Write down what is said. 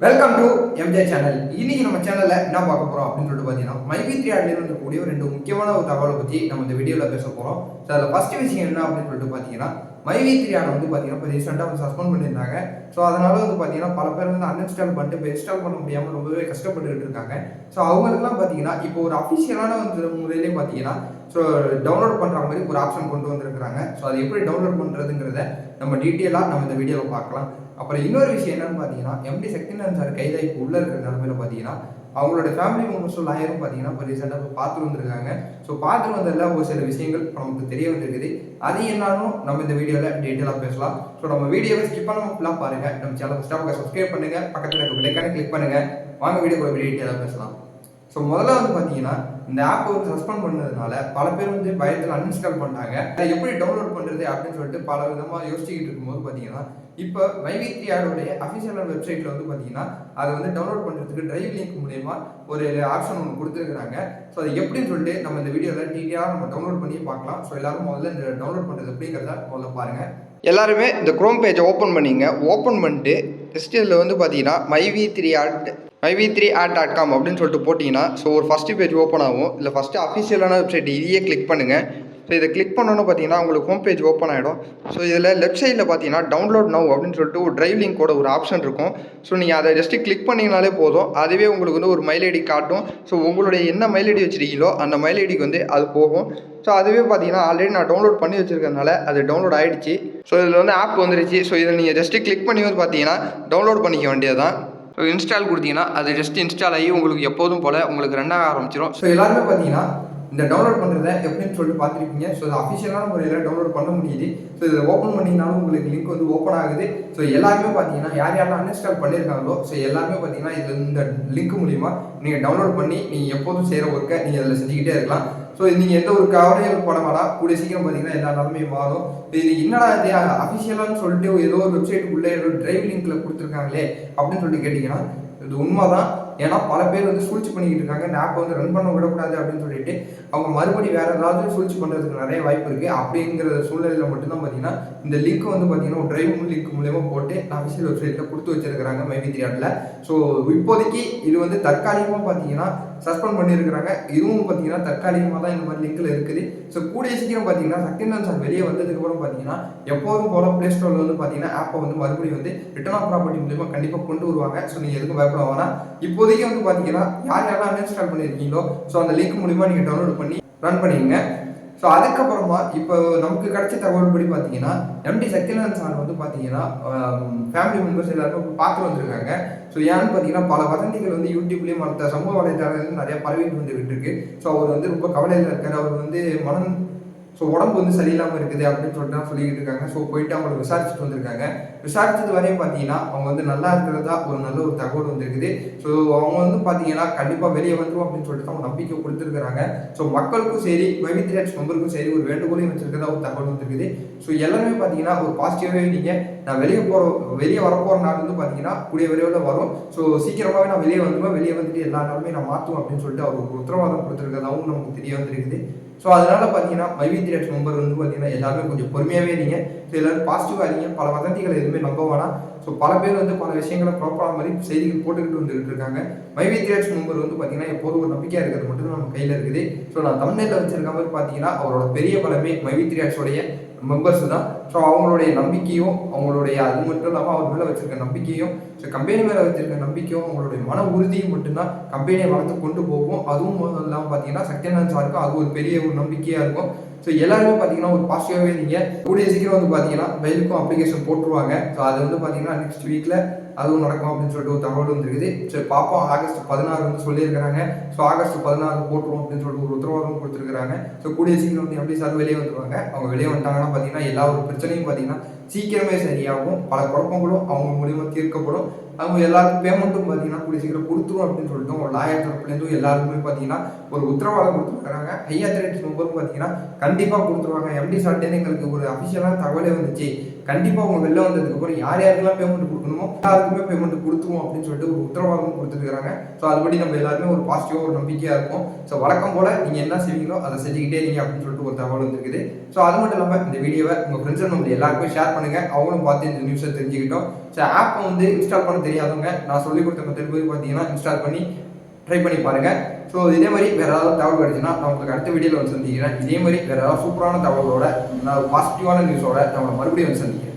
Welcome to MJ channel. இன்னைக்கு நம்ம சேனல்ல என்ன பார்க்க போறோம் அப்படின்னு சொல்லிட்டு பார்த்தீங்கன்னா, மைவி3 ஆட்ல இருக்கக்கூடிய ரெண்டு முக்கியமான ஒரு தகவலை பற்றி நம்ம இந்த வீடியோவில் பேச போறோம். ஸோ அதில் ஃபர்ஸ்ட் விஷயம் என்ன அப்படின்னு சொல்லிட்டு பார்த்தீங்கன்னா, மைவி3 ஆட் வந்து பார்த்தீங்கன்னா இப்போ ரீசெண்டாக வந்து சஸ்பெண்ட் பண்ணியிருந்தாங்க. ஸோ அதனால வந்து பார்த்தீங்கன்னா பல பேர் வந்து அன்இன்ஸ்டால் பண்ணிட்டு இப்போ இன்ஸ்டால் பண்ண முடியாமல் ரொம்பவே கஷ்டப்பட்டுக்கிட்டு இருக்காங்க. ஸோ அவங்களுக்குலாம் பார்த்தீங்கன்னா இப்போ ஒரு அஃபிஷியலான வந்து முறையிலே பார்த்தீங்கன்னா ஸோ டவுன்லோட் பண்ணுற மாதிரி ஒரு ஆப்ஷன் கொண்டு வந்திருக்கிறாங்க. ஸோ அதை எப்படி டவுன்லோட் பண்ணுறதுங்கிறத நம்ம டீட்டெயிலாக நம்ம இந்த வீடியோவில் பார்க்கலாம். அப்புறம் இன்னொரு விஷயம் என்னன்னு பார்த்தீங்கன்னா, எம்டி சக்திவேல் சார் கைதா இப்போ உள்ள இருக்கிற நிலமையில பார்த்தீங்கன்னா, அவங்களோட ஃபேமிலி மெம்பர்ஸும் லாயரும் பார்த்தீங்கன்னா இப்போ ரீசெண்டாக பார்த்துட்டு வந்திருக்காங்க. ஸோ பார்த்துட்டு வந்ததில் ஒரு சில விஷயங்கள் நமக்கு தெரிய வந்திருக்குது. அது என்னன்னு நம்ம இந்த வீடியோவில் டீட்டெயிலாக பேசலாம். ஸோ நம்ம வீடியோவை ஸ்கிப் பண்ணாமல் ஃபுல்லாக பாருங்க. நம்ம சேனல் ஃபஸ்ட்டாக சப்ஸ்கிரைப் பண்ணுங்க, பக்கத்தில் இருக்க பெல்லைக்கான கிளிக் பண்ணுங்க. வாங்க வீடியோக்குள்ள டீட்டெயிலாக பேசலாம். ஸோ முதல்ல வந்து பார்த்தீங்கன்னா, இந்த ஆப் வந்து சஸ்பெண்ட் பண்ணதுனால பல பேர் வந்து பயத்தில் அன்இன்ஸ்டால் பண்ணிட்டாங்க. எப்படி டவுன்லோட் பண்ணுறது அப்படின்னு சொல்லிட்டு பல விதமாக யோசிச்சுக்கிட்டு இருக்கும்போது பார்த்தீங்கன்னா, இப்போ மைவி3 ஆடோடைய அஃபிஷியலான வெப்சைட்டில் வந்து பார்த்தீங்கன்னா, அதை வந்து டவுன்லோட் பண்ணுறதுக்கு டிரைவ் லிங்க் மூலயமா ஒரு ஆப்ஷன் ஒன்று கொடுத்துருக்குறாங்க. ஸோ அது எப்படின்னு சொல்லிட்டு நம்ம இந்த வீடியோவில் டீட்டெயிலாக நம்ம டவுன்லோட் பண்ணி பார்க்கலாம். ஸோ எல்லாரும் முதல்ல இந்த டவுன்லோட் பண்ணுறது அப்படிங்கிறத முதல்ல பாருங்கள். எல்லாருமே இந்த குரோம் பேஜை ஓப்பன் பண்ணிங்க. ஓப்பன் பண்ணிட்டு நெக்ஸ்ட் இதில் வந்து பார்த்தீங்கன்னா myv3ad.com அப்படின்னு சொல்லிட்டு போட்டிங்கன்னா ஸோ ஒரு ஃபஸ்ட்டு பேஜ் ஓப்பன் ஆகும். இல்லை ஃபஸ்ட்டு அஃபிஷியலான வெப்சைட் இதையே கிளிக் பண்ணுங்கள். ஸோ இதை கிளிக் பண்ணோன்னு பார்த்தீங்கன்னா உங்களுக்கு ஹோம் பேஜ் ஓப்பன் ஆகிடும். ஸோ இதில் லெஃப்ட் சைடில் பார்த்தீங்கன்னா டவுன்லோட் நவ் அப்படின்னு சொல்லிட்டு ஒரு டிரைவ் லிங்கோட ஒரு ஆப்ஷன் இருக்கும். ஸோ நீங்கள் அதை ஜஸ்ட்டு கிளிக் பண்ணிங்கனாலே போதும். அதுவே உங்களுக்கு வந்து ஒரு மெயில் ஐடி காட்டும். ஸோ உங்களுடைய என்ன மெயில் ஐடி வச்சுருக்கீங்களோ அந்த மெயில் ஐடிக்கு வந்து அது போகும். ஸோ அதுவே பார்த்தீங்கன்னா ஆல்ரெடி நான் டவுன்லோட் பண்ணி வச்சுருக்கனால அது டவுன்லோட் ஆகிடுச்சு. ஸோ இதில் வந்து ஆப் வந்துருச்சு. ஸோ இதை நீங்கள் ஜஸ்ட்டு கிளிக் பண்ணி வந்து பார்த்தீங்கன்னா டவுன்லோட் பண்ணிக்க வேண்டியது தான். ஸோ இன்ஸ்டால் கொடுத்தீங்கன்னா அது ஜஸ்ட் இன்ஸ்டால் ஆகி உங்களுக்கு எப்போதும் போல் உங்களுக்கு ரெண்டாக ஆரம்பிச்சிடும். ஸோ எல்லாருமே பார்த்தீங்கன்னா இந்த டவுன்லோட் பண்ணுறத எப்படின்னு சொல்லிட்டு பார்த்துருப்பீங்க. ஸோ இது அஃபிஷியலான முறையில் டவுன்லோட் பண்ண முடியுது. ஸோ இதில் ஓப்பன் பண்ணிங்கனாலும் உங்களுக்கு லிங்க் வந்து ஓப்பன் ஆகுது. ஸோ எல்லாருமே பார்த்தீங்கன்னா யாரெல்லாம் அன்இன்ஸ்டால் பண்ணியிருக்காங்களோ ஸோ எல்லாருமே பார்த்தீங்கன்னா இது இந்த லிங்க் மூலிமா நீங்கள் டவுன்லோட் பண்ணி நீங்கள் எப்போதும் செய்கிற ஒர்க்கை நீங்கள் அதில் செஞ்சுக்கிட்டே இருக்கலாம். ஸோ நீங்கள் எந்த ஒரு கவலையும் பட வேணாம். கூடிய சீக்கிரம் பார்த்தீங்கன்னா எல்லா நிலமையும் மாறும். இது என்னடா இது அஃபிஷியலான்னு சொல்லிட்டு ஏதோ ஒரு வெப்சைட்டுக்குள்ளே ஏதோ டிரைவ் லிங்க்கில் கொடுத்துருக்காங்களே அப்படின்னு சொல்லிட்டு கேட்டிங்கன்னா இது உண்மை தான். ஏன்னா பல பேர் வந்து சூழ்ச்சி பண்ணிக்கிட்டு இருக்காங்க. இந்த ஆப்பை வந்து ரன் பண்ண விடக்கூடாது அப்படின்னு சொல்லிட்டு அவங்க மறுபடியும் வேறு ஏதாவது சூழ்ச்சி பண்ணுறதுக்கு நிறைய வாய்ப்பு இருக்குது. அப்படிங்கிற சூழ்நிலையில் மட்டும்தான் பார்த்தீங்கன்னா இந்த லிங்க் வந்து பார்த்தீங்கன்னா ஒரு டிரைவ் லிங்க் மூலயமா போட்டு அஃபிஷியல் வெப்சைட்டில் கொடுத்து வச்சிருக்கிறாங்க மைவி3 ஆட்ல. ஸோ இப்போதைக்கு இது வந்து தற்காலிகமாக பார்த்தீங்கன்னா சஸ்பெண்ட் பண்ணியிருக்கிறாங்க. இதுவும் பார்த்தீங்கன்னா தற்காலிகமாக தான் இந்த மாதிரி லிங்க்கில் இருக்குது. ஸோ கூடிய சீக்கிரம் பார்த்தீங்கன்னா சக்திவேல் சார் வெளியே வந்ததுக்கப்புறம் பார்த்தீங்கன்னா எப்போதும் போல ப்ளே ஸ்டோரில் வந்து பார்த்தீங்கன்னா ஆப்பை வந்து மறுபடியும் வந்து ரிட்டர்ன் ஆஃப் ப்ராப்பர்ட்டி மூலியமாக கண்டிப்பாக கொண்டு வருவாங்க. ஸோ நீங்கள் எதுக்கும் பயப்பட வேணாம். இப்போதைக்கு வந்து பார்த்தீங்கன்னா யாரெல்லாம் அன்இன்ஸ்டால் பண்ணியிருக்கீங்களோ ஸோ அந்த லிங்க் மூலிமா நீங்கள் டவுன்லோட் பண்ணி ரன் பண்ணிக்கங்க. ஸோ அதுக்கப்புறமா இப்போ நமக்கு கிடைச்ச தகவல் படி பார்த்தீங்கன்னா எம்டி சக்திவேல் சார் வந்து பார்த்தீங்கன்னா ஃபேமிலி மெம்பர்ஸ் எல்லாருமே பார்த்து வந்திருக்காங்க. ஸோ ஏன்னு பார்த்தீங்கன்னா பல வதந்திகள் வந்து யூடியூப்லேயும் மற்ற சமூக வலைதளங்கள்லையும் நிறைய பரவிட்டு வந்துகிட்டு இருக்கு. ஸோ அவர் வந்து ரொம்ப கவலையில் இருக்கார். அவர் வந்து மனம் ஸோ உடம்பு வந்து சரியில்லாமல் இருக்குது அப்படின்னு சொல்லிட்டு தான் சொல்லிக்கிட்டு இருக்காங்க. ஸோ போயிட்டு அவங்களை விசாரிச்சுட்டு வந்திருக்காங்க. விசாரிச்சது வரையும் பார்த்தீங்கன்னா அவங்க வந்து நல்லா இருக்கிறதா ஒரு நல்ல ஒரு தகவல் வந்துருக்குது. ஸோ அவங்க வந்து பார்த்தீங்கன்னா கண்டிப்பாக வெளியே வந்துடும் அப்படின்னு சொல்லிட்டு அவங்க நம்பிக்கை கொடுத்துருக்குறாங்க. ஸோ மக்களுக்கும் சரி மைவி3 ஆட் மெம்பருக்கும் சரி ஒரு வேண்டுகோளையும் வச்சிருக்கிறதா ஒரு தகவல் வந்துருக்குது. ஸோ எல்லாருமே பார்த்தீங்கன்னா ஒரு பாசிட்டிவாகவே நீங்கள் நான் வெளியே வரப்போகிற நாள் வந்து பார்த்தீங்கன்னா கூடிய விரைவில் வரும். ஸோ சீக்கிரமாகவே நான் வெளியே வந்துடுவேன். வெளியே வந்துட்டு எல்லா நாளுமே நான் மாற்றுவேன் அப்படின்னு சொல்லிட்டு அவர் ஒரு உத்தரவாதம் கொடுத்துருக்கிறதாவும் நமக்கு தெரிய வந்துருக்குது. ஸோ அதனால் பார்த்தீங்கன்னா மைவி3 ஆட் மெம்பர் வந்து பார்த்தீங்கன்னா எல்லாருமே கொஞ்சம் பொறுமையாகவே இருங்க. ஸோ எல்லாரும் பாசிட்டிவாக இருங்க. பல வதந்திகளை எதுவுமே நம்ப வேணாம். ஸோ பல பேர் வந்து பல விஷயங்களை ப்ராப்பராக மாதிரி செய்திகள் போட்டுக்கிட்டு வந்துகிட்டு இருக்காங்க. மைவி3 ஆட் மெம்பர் வந்து பார்த்தீங்கன்னா எப்போதும் ஒரு நம்பிக்கையாக இருக்கிறது மட்டும் நம்ம கையில் இருக்குது. ஸோ நான் தமிழ்நாட்டில் வச்சிருக்க மாதிரி பார்த்தீங்கன்னா அவரோட பெரிய பலமே மைவி3 ஆட்ஸோடைய மெம்பர்ஸ் தான். ஸோ அவங்களுடைய நம்பிக்கையும் அவங்களுடைய அது மட்டும் இல்லாமல் அவர் மேலே வச்சிருக்க நம்பிக்கையும் ஸோ கம்பெனி மேலே வச்சிருக்க நம்பிக்கையும் அவங்களுடைய மன உறுதியும் மட்டும்தான் கம்பெனியை வளர்த்து கொண்டு போகும். அதுவும் இல்லாமல் பார்த்தீங்கன்னா சக்திவேல் சாருக்கும் அது ஒரு பெரிய ஒரு நம்பிக்கையாக இருக்கும். ஸோ எல்லாருமே பார்த்தீங்கன்னா ஒரு பாசிட்டிவாகவே நீங்கள் கூடிய சீக்கிரம் வந்து பார்த்தீங்கன்னா பெயிலுக்கும் அப்ளிகேஷன் போட்டுருவாங்க. ஸோ அது வந்து பார்த்தீங்கன்னா நெக்ஸ்ட் வீக்கில் அதுவும் நடக்கும் அப்படின்னு சொல்லிட்டு ஒரு தகவல் வந்துருக்குது. சரி பார்ப்போம். ஆகஸ்ட் 16 வந்து சொல்லியிருக்கிறாங்க. ஸோ ஆகஸ்ட் 16 போட்டுருவோம் அப்படின்னு சொல்லிட்டு ஒரு உத்தரவாதம் கொடுத்துருக்காங்க. ஸோ கூடிய சீக்கிரம் வந்து எப்படி சார் வெளியே வந்துருவாங்க. அவங்க வெளியே வந்துட்டாங்கன்னா பார்த்தீங்கன்னா எல்லா ஒரு பிரச்சனையும் பார்த்தீங்கன்னா சீக்கிரமே சரியாகும். பல குழப்பங்களும் அவங்க மூலியமாக தீர்க்கப்படும். அவங்க எல்லாருக்கும் பேமெண்ட்டும் பார்த்தீங்கன்னா கூடிய சீக்கிரம் கொடுத்துரும் அப்படின்னு சொல்லிட்டு ஒரு லாயர் தரப்புலேருந்தும் எல்லாருக்குமே பார்த்தீங்கன்னா ஒரு உத்தரவாதம் கொடுத்துருக்காங்க. ஹையர் மெம்பரும் பார்த்தீங்கன்னா கண்டிப்பாக கொடுத்துருவாங்க. எம்டி சார்ட்டேன்னு எங்களுக்கு ஒரு அஃபிஷியலான தகவலே வந்துச்சு. கண்டிப்பாக அவங்க வெளில வந்ததுக்கப்புறம் யாருக்கெல்லாம் பேமெண்ட் கொடுக்கணுமோ எல்லாருக்குமே பேமெண்ட் கொடுத்துருவோம் அப்படின்னு சொல்லிட்டு ஒரு உத்தரவாதம் கொடுத்துருக்காங்க. ஸோ அதுபடி நம்ம எல்லாருமே ஒரு பாசிட்டிவாக ஒரு நம்பிக்கையாக இருக்கும். ஸோ வழக்கம் போல் நீங்கள் என்ன செய்வீங்களோ அதை செஞ்சுக்கிட்டே இருங்க அப்படின்னு சொல்லிட்டு ஒரு தகவல் வந்துருக்குது. ஸோ அது மட்டும் இல்லாமல் இந்த வீடியோவை உங்கள் ஃப்ரெண்ட்ஸ் அண்ட் ஃபேமிலி எல்லாருக்குமே ஷேர் பண்ணுங்கள், அவங்களும் பார்த்து இந்த நியூஸை தெரிஞ்சுக்கிட்டோம். ஸோ ஆப்பை வந்து இன்ஸ்டால் பண்ண தெரியாதவங்க நான் சொல்லிக் கொடுத்த மெத்தட் போய் பார்த்தீங்கன்னா இன்ஸ்டால் பண்ணி ட்ரை பண்ணி பாருங்கள். ஸோ இதே மாதிரி வேறு ஏதாவது தகவல் கிடச்சுன்னா நான் உங்களுக்கு அடுத்த வீடியோவில் வந்து சந்திக்கிறேன். இதே மாதிரி வேறு ஏதாவது சூப்பரான தகவலோட நான் பாசிட்டிவான நியூஸோட நான் மறுபடியும் வந்து சந்திக்கிறேன்.